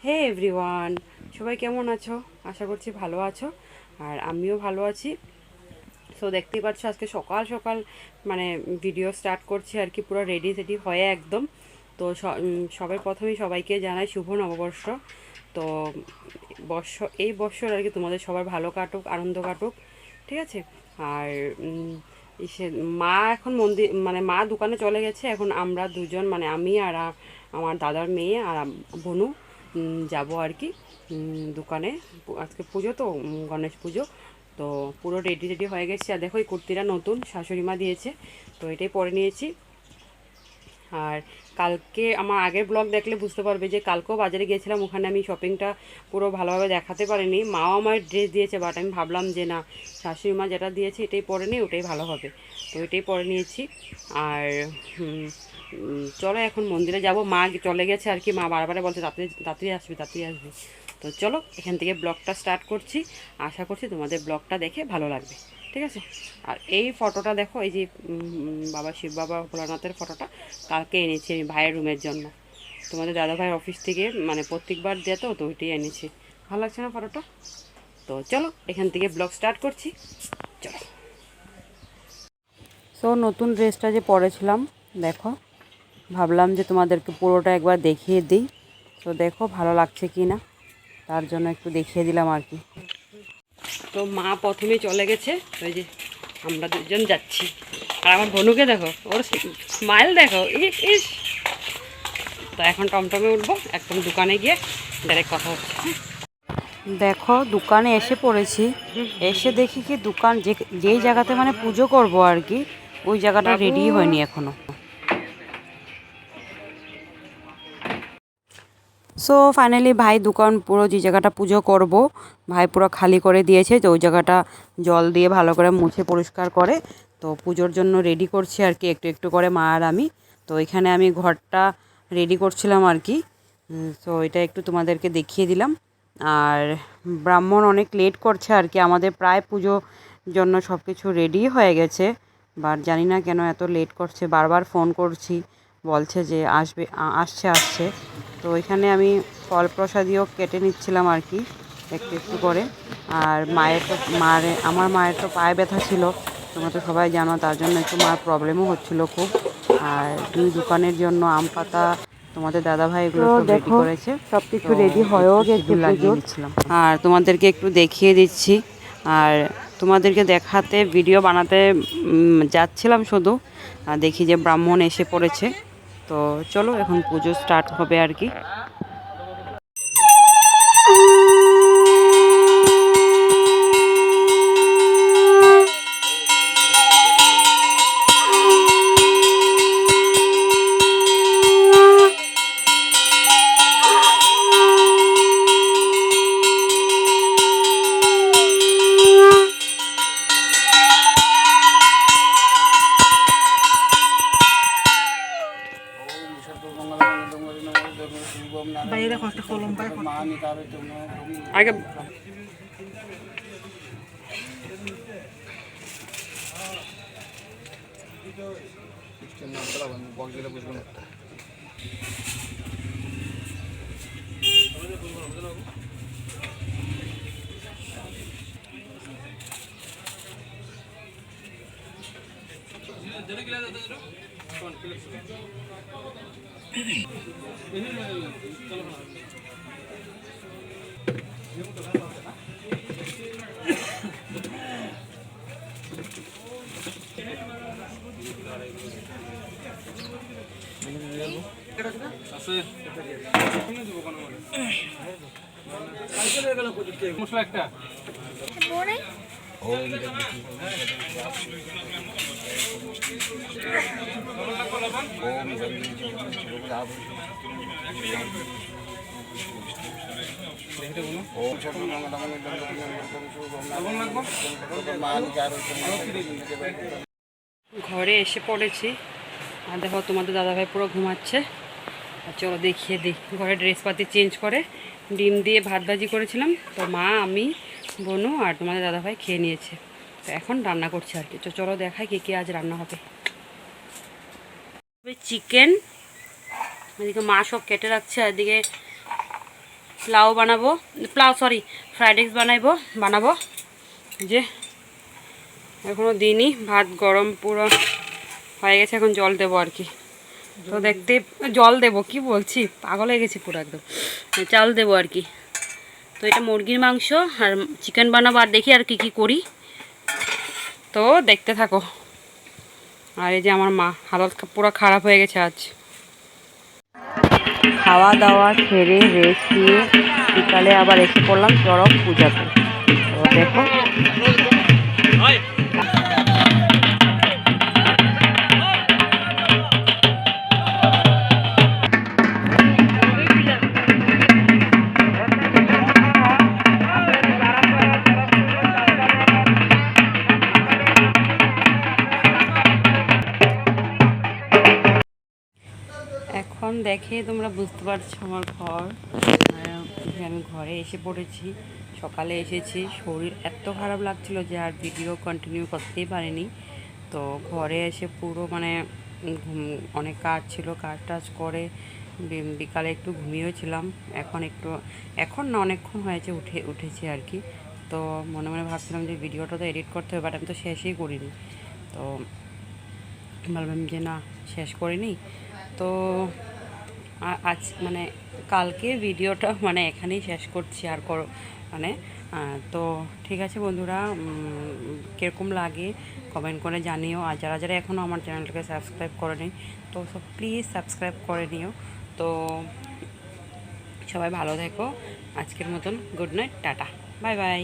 হে everyone, সবাই কেমন আছো? আশা করছি ভালো আছো, আর আমিও ভালো আছি। সো দেখতেই পাচ্ছ আজকে সকাল সকাল মানে ভিডিও স্টার্ট করছি আর কি, পুরো রেডি সেডি হয়ে একদম। তো সবার প্রথমেই সবাইকে জানাই শুভ নববর্ষ। তো এই বছর আর কি তোমাদের সবার ভালো কাটুক, আনন্দ কাটুক, ঠিক আছে। আর মা এখন মানে মা দোকানে চলে গেছে, এখন আমরা দুজন মানে আমি আর আমার দাদার মেয়ে আর বোনু যাব আর কি দোকানে। আজকে পুজো তো, গণেশ পুজো। তো পুরো রেডি রেডি হয়ে গেছে। আর দেখো এই কুর্তিটা নতুন শাশুড়ি মা দিয়েছে, তো এটাই পরে নিয়েছি। আর কালকে আমার আগের ব্লগ দেখলে বুঝতে পারবে যে কালকেও বাজারে গিয়েছিলাম, ওখানে আমি শপিংটা পুরো ভালোভাবে দেখাতে পারিনি। মাও আমার ড্রেস দিয়েছে, বাট আমি ভাবলাম যে না, শাশুড়ি মা যেটা দিয়েছে এটাই পরে নিই, ওটাই ভালো হবে, তো এটাই পরে নিয়েছি। আর চলো এখন মন্দিরে যাব। মা চলে গেছে আর কি, মা বারবার বলছে তাড়াতাড়ি তাড়াতাড়ি আসবে, তাড়াতাড়ি আসবে। তো চলো এখান থেকে ব্লগটা স্টার্ট করছি। আশা করছি তোমাদের ব্লগটা দেখে ভালো লাগবে, ঠিক আছে। আর এই ফটোটা দেখো, এই যে বাবা শিব বাবা ভোলানাথের ফটোটা কালকে এনেছি আমি ভাইয়ের রুমের জন্য। তোমাদের দাদা ভাইয়ের অফিস থেকে মানে প্রত্যেকবার যেত, তো ওইটাই এনেছি। ভালো লাগছে না ফটোটা? তো চলো এখান থেকে ব্লগ স্টার্ট করছি, চলো। সো নতুন ড্রেসটা যে পরেছিলাম দেখো, ভাবলাম যে তোমাদেরকে পুরোটা একবার দেখিয়ে দিই। তো দেখো ভালো লাগছে কি না, তার জন্য একটু দেখিয়ে দিলাম আর কি। তো মা প্রথমে চলে গেছে, ওই যে আমরা দুজন যাচ্ছি। আর আমার বোনুকে দেখো, ওর স্মাইল দেখো, ইস ইস। তো এখন টমটমে উঠবো, একদম দোকানে গিয়ে ডাইরেক্ট কথা হচ্ছে। দেখো দোকানে এসে পড়েছি। এসে দেখি কি দোকান যেই জায়গাতে মানে পুজো করব আর কি, ওই জায়গাটা রেডি হয়নি এখনো। সো ফাইনালি ভাই দোকান পুরো যে জায়গাটা পুজো করব, ভাই পুরো খালি করে দিয়েছে। তো ওই জায়গাটা জল দিয়ে ভালো করে মুছে পরিষ্কার করে তো পুজোর জন্য রেডি করছি আর কি, একটু একটু করে মা আর আমি। তো এখানে আমি ঘরটা রেডি করছিলাম আর কি। তো এটা একটু তোমাদেরকে দেখিয়ে দিলাম। আর ব্রাহ্মণ অনেক লেট করছে আর কি, আমাদের প্রায় পুজো জন্য সব কিছু রেডি হয়ে গেছে, বাট জানি না কেন এত লেট করছে। বারবার ফোন করছি, বলছে যে আসবে, আসছে আসছে। তো এখানে আমি ফল প্রসাদীও কেটে নিচ্ছিলাম আর কি, একটু একটু করে। আর আমার মায়ের তো পায়ে ব্যথা ছিল, তোমরা তো সবাই জানো, তার জন্য একটু মার প্রবলেমও হচ্ছিল খুব। আর দুই দোকানের জন্য আম পাতা তোমাদের দাদাভাই এগুলো সব রেডি করেছে, সব কিছু রেডি হয়েও গেছে, লাগিয়ে দিচ্ছিলাম। আর তোমাদেরকে একটু দেখিয়ে দিচ্ছি। আর তোমাদেরকে দেখাতে ভিডিও বানাতে যাচ্ছিলাম শুধু, আর দেখি যে ব্রাহ্মণ এসে পড়েছে। তো চলো এখন পুজো স্টার্ট হবে আর কি। বাইরে দেখো একটা কলম পায় আগে মশলা একটা ঘরে এসে পড়েছি। আর দেখো তোমাদের দাদাভাই পুরো ঘুমাচ্ছে। আর চলো দেখিয়ে দিই, ঘরে ড্রেসপাতি চেঞ্জ করে ডিম দিয়ে ভাত ভাজি করেছিলাম, তো মা আমি বোনু আর তোমাদের দাদাভাই খেয়ে নিয়েছে। তো এখন রান্না করছে আর কি। তো চলো দেখাই কী আজ রান্না হবে। চিকেন, এদিকে মা সব কেটে রাখছে, আর এদিকে লাউ বানাবো, ফ্রাইড রাইস বানাবো। যে এখনও দিইনি, ভাত গরম পুরো হয়ে গেছে, এখন জল দেবো আর কি। তো দেখতে জল দেবো কি বলছি, পাগল হয়ে গেছি পুরো একদম, চাল দেবো আর কি। তো এটা মুরগির মাংস আর চিকেন বানাবো, আর দেখি আর কি করি, তো দেখতে থাকো। আর এই যে আমার মা হালত পুরো খারাপ হয়ে গেছে আজ। খাওয়া দাওয়া সেরে রেস্ট নিয়ে বিকালে আবার এসে পড়লাম চড়ক পূজাতে। তো দেখো এখন দেখে তোমরা বুঝতে পারছো আমার ঘর। আমি ঘরে এসে পড়েছি, সকালে এসেছি, শরীর এত খারাপ লাগছিল যে আর ভিডিও কন্টিনিউ করতেই পারিনি। তো ঘরে এসে পুরো মানে অনেক কাজ ছিল, কাজ টাজ করে বিকালে একটু ঘুমিয়েছিলাম। এখন না অনেকক্ষণ হয়েছে উঠেছি আর কি। তো মনে মনে ভাবছিলাম যে ভিডিওটা তো এডিট করতে হবে, বাট আমি তো শেষই করিনি। তো ভাবলাম যে না, শেষ করিনি। তো আজ মানে কালকে ভিডিওটা মানে এখানেই শেষ করছি আর মানে তো ঠিক আছে বন্ধুরা, কীরকম লাগে কমেন্ট করে জানিও। আর যারা যারা এখনও আমার চ্যানেলটাকে সাবস্ক্রাইব করেনি, তো সব প্লিজ সাবস্ক্রাইব করে নিও। তো সবাই ভালো থেকো, আজকের মতন good night, tata, bye bye.